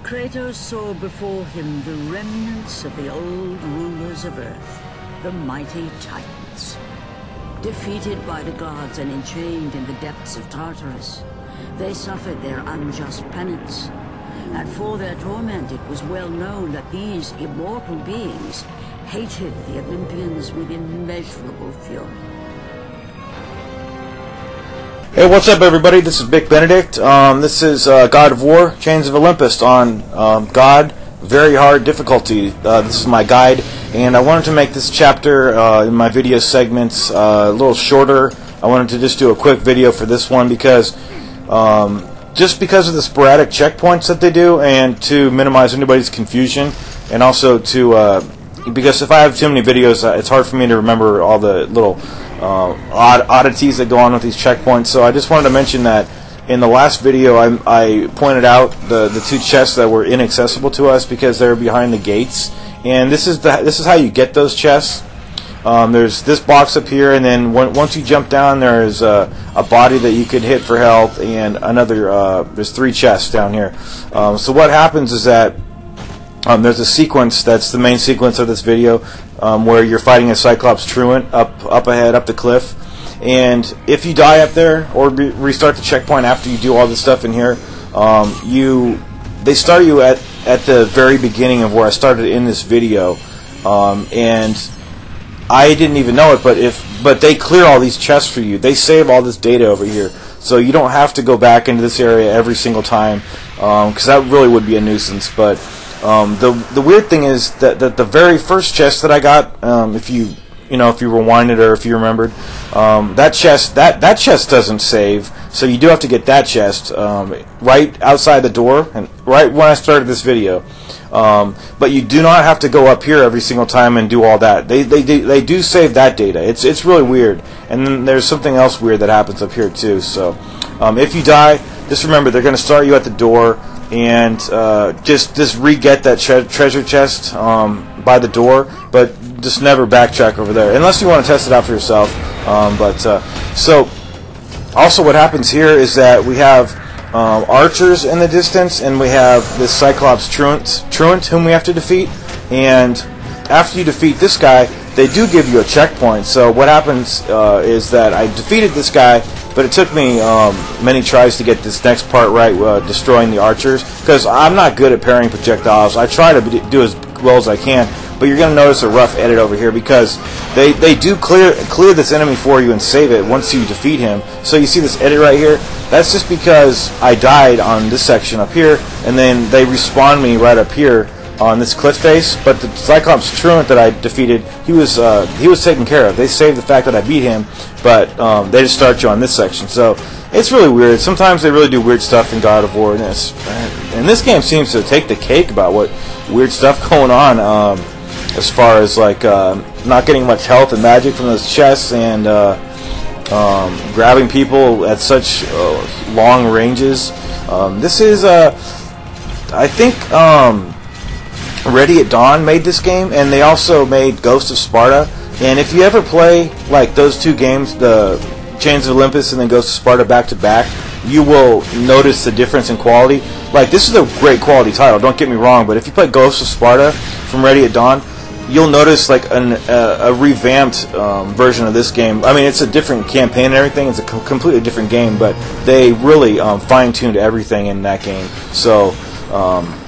Kratos saw before him the remnants of the old rulers of Earth, the mighty Titans. Defeated by the gods and enchained in the depths of Tartarus, they suffered their unjust penance. And for their torment, it was well known that these immortal beings hated the Olympians with immeasurable fury. Hey, what's up, everybody? This is Big Benedict. This is God of War, Chains of Olympus on God, very hard difficulty. This is my guide, and I wanted to make this chapter in my video segments a little shorter. I wanted to just do a quick video for this one because just because of the sporadic checkpoints that they do, and to minimize anybody's confusion, and also to because if I have too many videos, it's hard for me to remember all the little oddities that go on with these checkpoints. So I just wanted to mention that in the last video I pointed out the two chests that were inaccessible to us because they were behind the gates, and this is how you get those chests. There's this box up here, and then once you jump down, there's a body that you could hit for health, and another there's 3 chests down here. So what happens is that there's a sequence that's the main sequence of this video where you're fighting a Cyclops truant up ahead, up the cliff, and if you die up there or restart the checkpoint after you do all this stuff in here, they start you at the very beginning of where I started in this video, and I didn't even know it, but they clear all these chests for you. They save all this data over here, so you don't have to go back into this area every single time, because that really would be a nuisance. But the weird thing is that the very first chest that I got, if you rewind it or if you remembered, that chest doesn't save, so you do have to get that chest right outside the door and right when I started this video. But you do not have to go up here every single time and do all that. They do save that data. It's really weird. And then there's something else weird that happens up here too. So if you die, just remember they're going to start you at the door, and just re-get that treasure chest by the door, but just never backtrack over there unless you want to test it out for yourself. So also what happens here is that we have archers in the distance, and we have this Cyclops truant whom we have to defeat, and after you defeat this guy, they do give you a checkpoint. So what happens is that I defeated this guy, but it took me many tries to get this next part right, destroying the archers, because I'm not good at parrying projectiles. I try to do as well as I can, but you're going to notice a rough edit over here because they do clear this enemy for you and save it once you defeat him. So you see this edit right here? That's just because I died on this section up here, and then they respawn me right up here on this cliff face. But the Cyclops truant that I defeated, he was taken care of. They saved the fact that I beat him, but they just start you on this section. So it's really weird. Sometimes they really do weird stuff in God of War, and this game seems to take the cake about what weird stuff going on, as far as like not getting much health and magic from those chests, and grabbing people at such long ranges. This is I think Ready at Dawn made this game, and they also made Ghost of Sparta. And if you ever play like those two games, the Chains of Olympus and then Ghost of Sparta back to back, you will notice the difference in quality. Like, this is a great quality title, don't get me wrong, but if you play Ghost of Sparta from Ready at Dawn, you'll notice like a revamped version of this game. I mean, it's a different campaign and everything. It's a completely different game, but they really fine-tuned everything in that game. So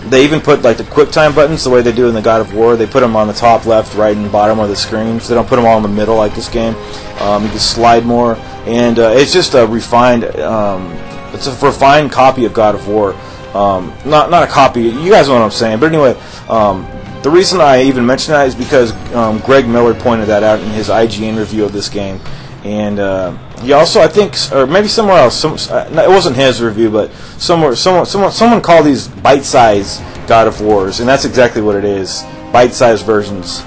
they even put like the QuickTime buttons the way they do in the God of War. They put them on the top, left, right, and bottom of the screen. So they don't put them all in the middle like this game. You can slide more, and it's just a refined. It's a refined copy of God of War. Not a copy. You guys know what I'm saying. But anyway, the reason I even mention that is because Greg Miller pointed that out in his IGN review of this game, and he also, I think, or maybe somewhere else, it wasn't his review, but someone called these bite-sized God of Wars, and that's exactly what it is, bite-sized versions.